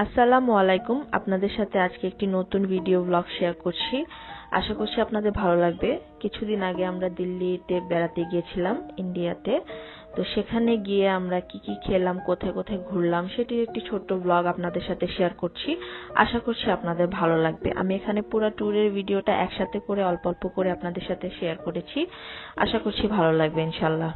আসসালামু আলাইকুম। আপনাদের সাথে আজকে একটি নতুন ভিডিও ব্লগ শেয়ার করছি। আশা করছি আপনাদের ভালো লাগবে। কিছুদিন আগে আমরা দিল্লিতে বেড়াতে গিয়েছিলাম, ইন্ডিয়াতে। তো সেখানে গিয়ে আমরা কি কি খেলাম, কোথায় কোথায় ঘুরলাম, সেটির একটি ছোট্ট ব্লগ আপনাদের সাথে শেয়ার করছি। আশা করছি আপনাদের ভালো লাগবে। আমি এখানে পুরো ট্যুরের ভিডিওটা একসাথে করে অল্প অল্প করে আপনাদের সাথে শেয়ার করেছি। আশা করছি ভালো লাগবে ইনশাল্লাহ।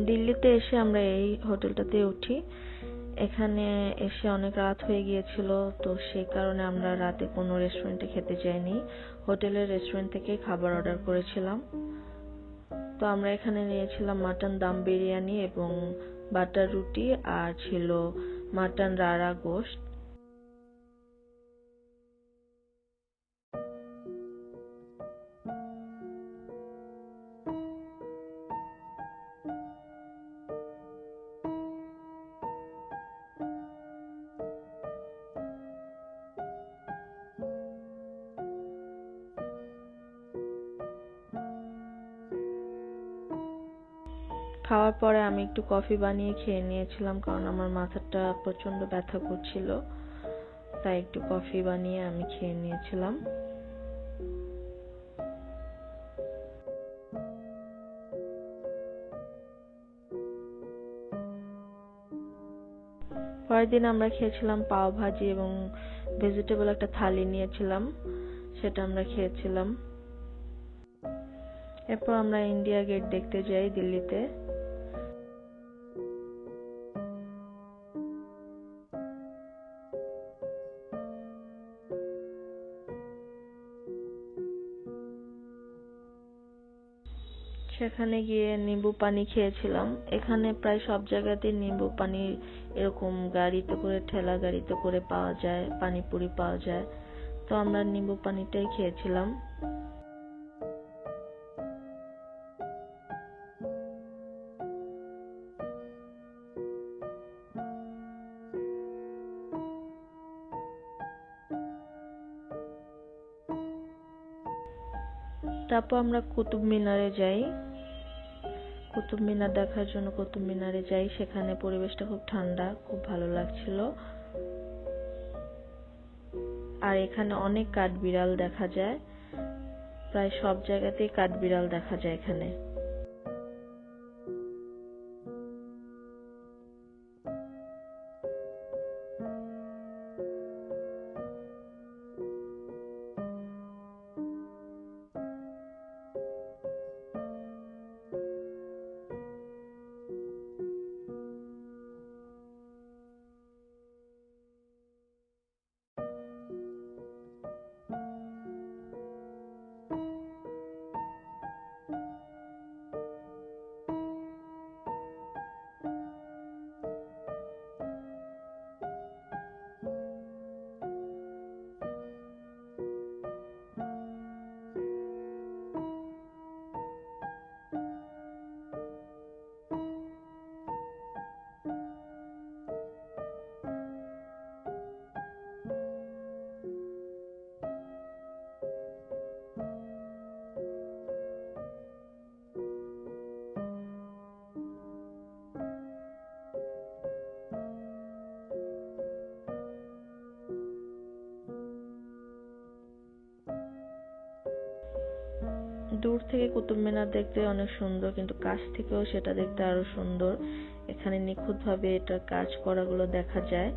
দিল্লিতে এসে আমরা এই হোটেলটাতে উঠি। এখানে এসে অনেক রাত হয়ে গিয়েছিল, তো সেই কারণে আমরা রাতে কোনো রেস্টুরেন্টে খেতে যাইনি, হোটেলের রেস্টুরেন্ট থেকে খাবার অর্ডার করেছিলাম। তো আমরা এখানে নিয়েছিলাম মাটন দম বিরিয়ানি এবং বাটার রুটি, আর ছিল মাটন রাড়া গোশত। খাওয়ার পরে আমি একটু কফি বানিয়ে খেয়ে নিয়েছিলাম, কারণ আমার মাথাটা প্রচন্ড ব্যথা করছিল, তাই একটু কফি বানিয়ে আমি খেয়ে নিয়েছিলাম। পরের দিন আমরা খেয়েছিলাম পাও ভাজি এবং ভেজিটেবল একটা থালি নিয়েছিলাম, সেটা আমরা খেয়েছিলাম। এরপর আমরা ইন্ডিয়া গেট দেখতে যাই দিল্লিতে। সেখানে গিয়ে নিম্বু পানি খেয়েছিলাম। এখানে প্রায় সব জায়গাতেই নিম্বু পানি এরকম গাড়িতে করে, ঠেলা গাড়িতে করে পাওয়া যায়, পানিপুরি পাওয়া যায়। তো আমরা নিম্বু পানিটাই খেয়েছিলাম। তারপর আমরা কুতুব মিনারে যাই। কুতুব মিনার দেখার জন্য কুতুব মিনারে যাই। সেখানে পরিবেশটা খুব ঠান্ডা, খুব ভালো লাগছিল। আর এখানে অনেক কাঠবিড়াল দেখা যায়, প্রায় সব জায়গাতেই কাঠবিড়াল দেখা যায় এখানে। দূর থেকে কুতুব মিনার দেখতে অনেক সুন্দর, কিন্তু কাছ থেকেও সেটা দেখতে আরো সুন্দর। এখানে নিখুঁতভাবে এটার কাজ করাগুলো দেখা যায়।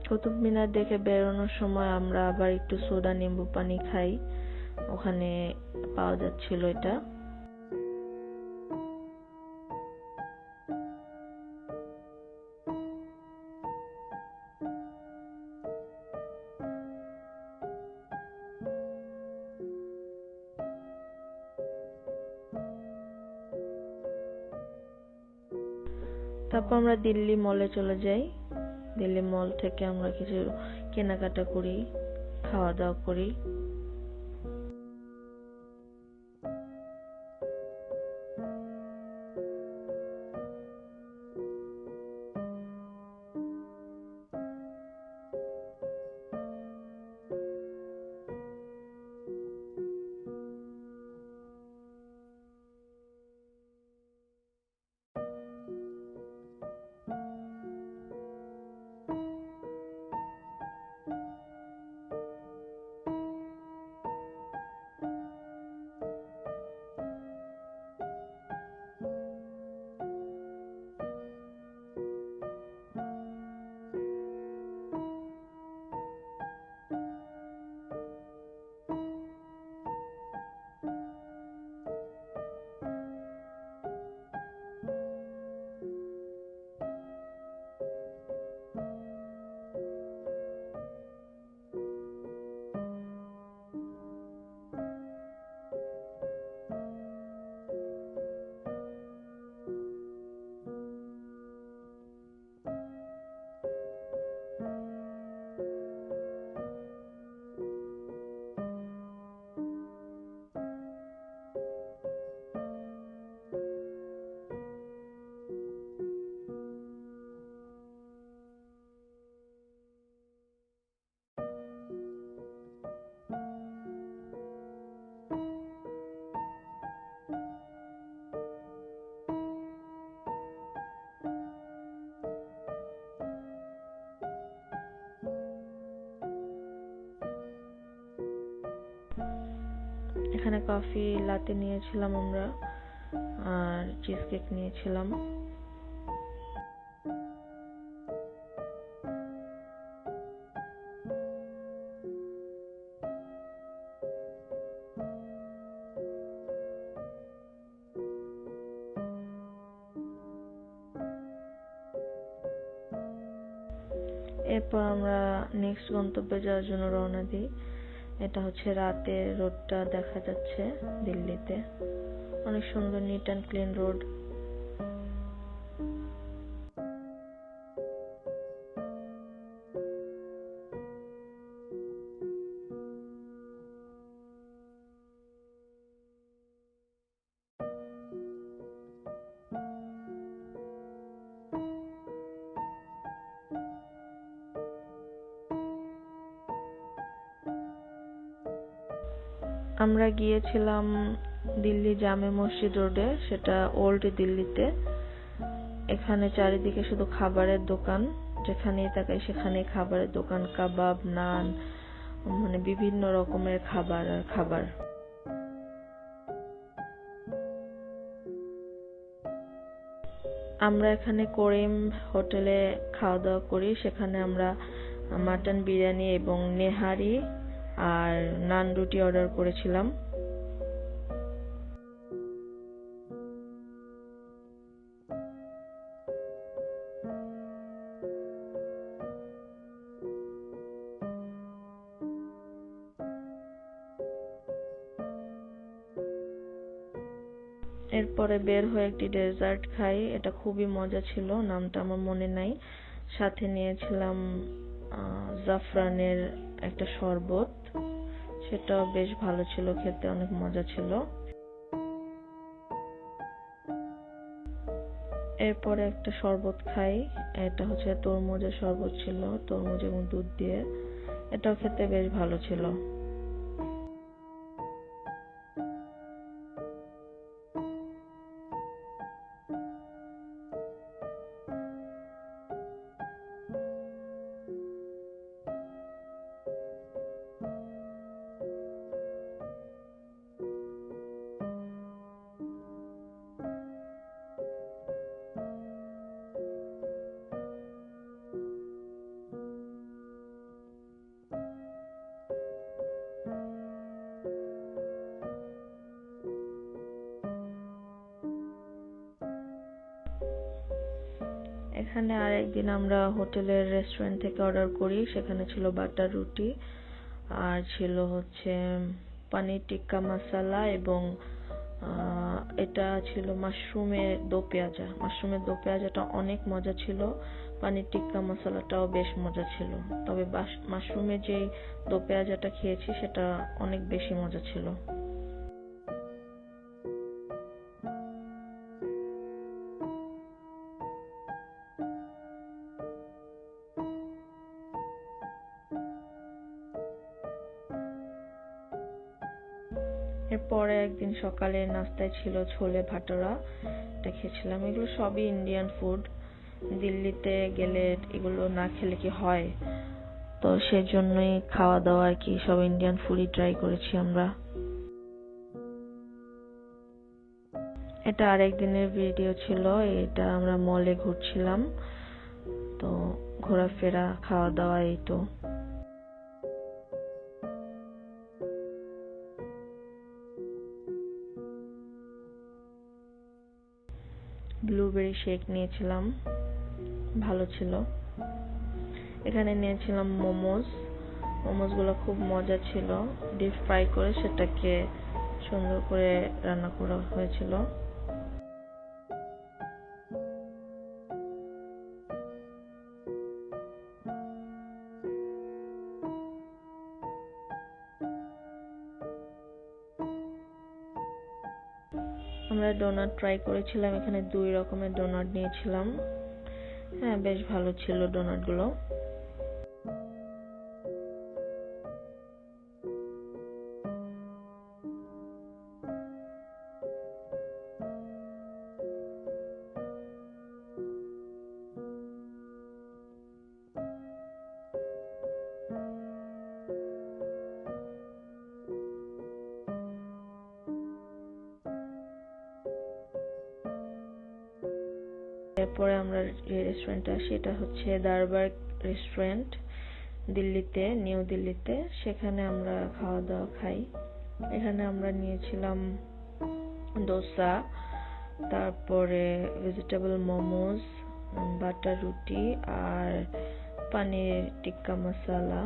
কুতুব মিনার দেখে বেরোনোর সময় আমরা আবার একটু সোডা নিম্বু পানি খাই, ওখানে পাওয়া যাচ্ছিল এটা। তারপর আমরা দিল্লি মলে চলে যাই। দিল্লি মল থেকে আমরা কিছু কেনাকাটা করি, খাওয়া দাওয়া করি। এখানে কফি লাতে নিয়েছিলাম আমরা, আর চিজ কেক নিয়েছিলাম। এরপর আমরা নেক্সট গন্তব্যে যাওয়ার জন্য রওনা দিই। এটা হচ্ছে রাতের রোডটা দেখা যাচ্ছে দিল্লিতে, অনেক সুন্দর নিট অ্যান্ড ক্লিন রোড। আমরা গিয়েছিলাম দিল্লি জামে মসজিদ রোডে, সেটা ওল্ড দিল্লিতে। এখানে চারিদিকে শুধু খাবারের দোকান, যেখানেই তাকাই সেখানেই খাবারের দোকান, কাবাব, নান, মানে বিভিন্ন রকমের খাবার আর খাবার। আমরা এখানে করিম হোটেলে খাওয়া দাওয়া করি। সেখানে আমরা মাটন বিরিয়ানি এবং নেহারি আর নান রুটি অর্ডার করেছিলাম। এরপরে বের হয়ে একটি ডেজার্ট খাই, এটা খুবই মজা ছিল, নামটা আমার মনে নাই। সাথে নিয়েছিলাম জাফরানের একটা শরবত, সেটাও বেশ ভালো ছিল, খেতে অনেক মজা ছিল। এরপরে একটা শরবত খাই, এটা হচ্ছে তরমুজের শরবত ছিল, তরমুজ এবং দুধ দিয়ে, এটাও খেতে বেশ ভালো ছিল। এখানে আরেকদিন আমরা হোটেলের রেস্টুরেন্ট থেকে অর্ডার করি, সেখানে ছিল বাটার রুটি আর ছিল হচ্ছে পনির টিক্কা মশলা এবং এটা ছিল মাশরুমের দো পেঁয়াজা। মাশরুমের দো পেঁয়াজাটা অনেক মজা ছিল, পানির টিক্কা মশলাটাও বেশ মজা ছিল। তবে মাশরুমের যে দো পেঁয়াজাটা খেয়েছি সেটা অনেক বেশি মজা ছিল। এরপরে একদিন সকালে নাস্তায় ছিল ছোলে ভাটোরা, এটা খেয়েছিলাম। এগুলো সবই ইন্ডিয়ান ফুড, দিল্লিতে গেলে এগুলো না খেলে কি হয়, তো সেজন্যই খাওয়া দাওয়া আর কি, সব ইন্ডিয়ান ফুডই ট্রাই করেছি আমরা। এটা আরেক দিনের ভিডিও ছিল, এটা আমরা মলে ঘুরছিলাম, তো ঘোরাফেরা খাওয়া দাওয়া এই তো। ব্লুবেরি শেক নিয়েছিলাম, ভালো ছিল। এখানে নিয়েছিলাম মোমোস গুলো খুব মজা ছিল, ডিপ ফ্রাই করে সেটাকে সুন্দর করে রান্না করা হয়েছিল। আমরা ডোনাট ট্রাই করেছিলাম, এখানে 2 রকমের ডোনাট নিয়েছিলাম। হ্যাঁ, বেশ ভালো ছিল ডোনাট গুলো। এরপরে আমরা যে রেস্টুরেন্টে আসি, এটা হচ্ছে দরবার রেস্টুরেন্ট, দিল্লিতে, নিউ দিল্লিতে। সেখানে আমরা খাওয়া দাওয়া খাই। এখানে আমরা নিয়েছিলাম দোসা, তারপরে ভেজিটেবল মোমোস, বাটার রুটি আর পানির টিক্কা মশলা।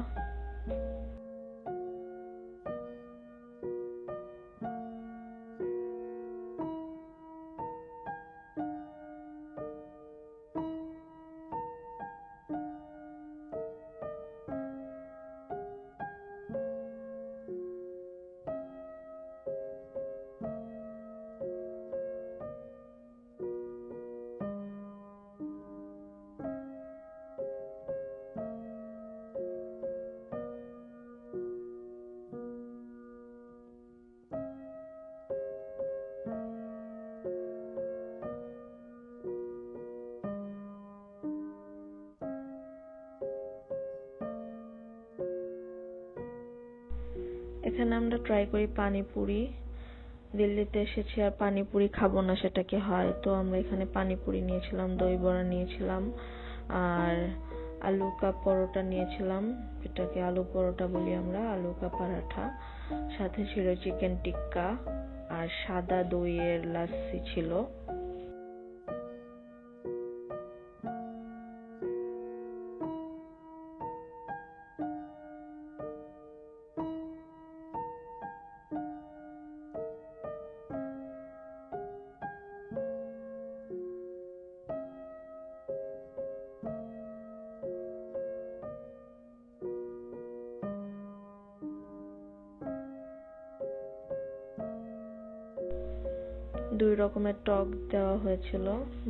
এখানে আমরা ট্রাই করি পানিপুরি। দিল্লিতে এসেছি আর পানিপুরি খাবো না সেটা কি হয়, তো আমরা এখানে পানিপুরি নিয়েছিলাম, দই বড়া নিয়েছিলাম আর আলু কা পরোটা নিয়েছিলাম, এটাকে আলু পরোটা বলি আমরা, আলু কা পরাঠা। সাথে ছিল চিকেন টিক্কা আর সাদা দইয়ের লাস্সি ছিল। দুই রকমের টক দেওয়া হয়েছিল,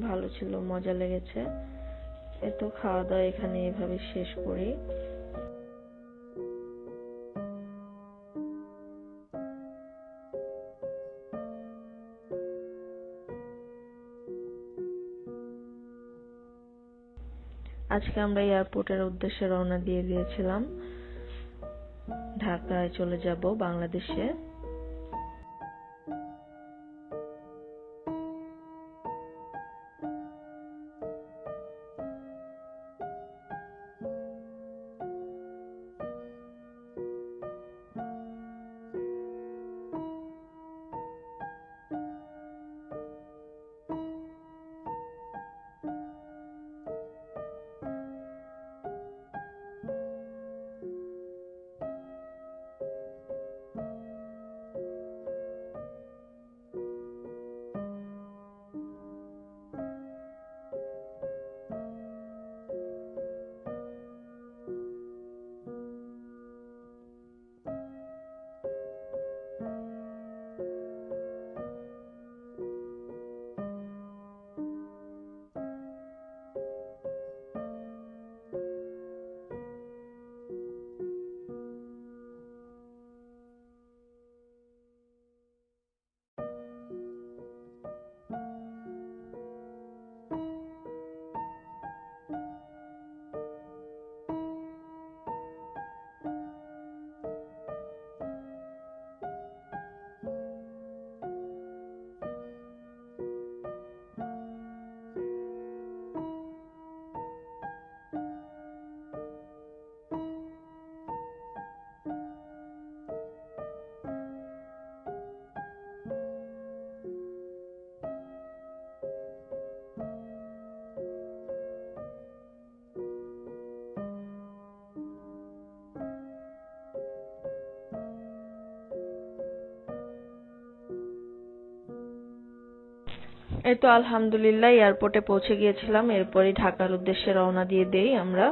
ভালো ছিল, মজা লেগেছে। এতো খাওয়া দাওয়া এখানে এভাবে শেষ করি। আজকে আমরা এয়ারপোর্টের উদ্দেশ্যে রওনা দিয়ে দিয়েছিলাম, ঢাকায় চলে যাব, বাংলাদেশে। এই তো আলহামদুলিল্লাহ এয়ারপোর্টে পৌঁছে গিয়েছিলাম, এরপরই ঢাকার উদ্দেশ্যে রওনা দিয়ে দেই আমরা।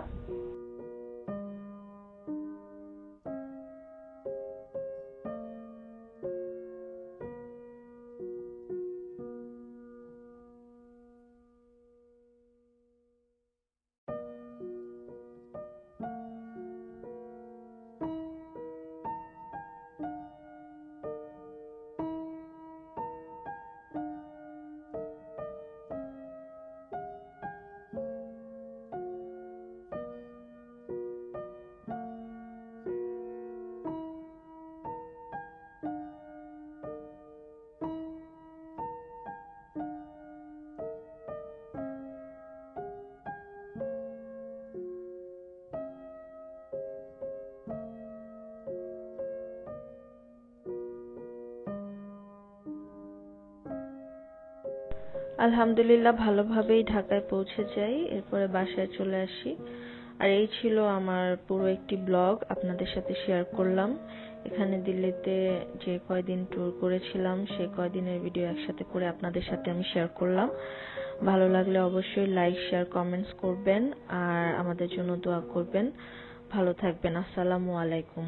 আলহামদুলিল্লাহ ভালোভাবেই ঢাকায় পৌঁছে যাই, এরপরে বাসায় চলে আসি। আর এই ছিল আমার পুরো একটি ব্লগ আপনাদের সাথে শেয়ার করলাম। এখানে দিল্লিতে যে কয়দিন ট্যুর করেছিলাম সেই কয়দিনের ভিডিও একসাথে করে আপনাদের সাথে আমি শেয়ার করলাম। ভালো লাগলে অবশ্যই লাইক, শেয়ার, কমেন্টস করবেন আর আমাদের জন্য দোয়া করবেন। ভালো থাকবেন। আসসালামু আলাইকুম।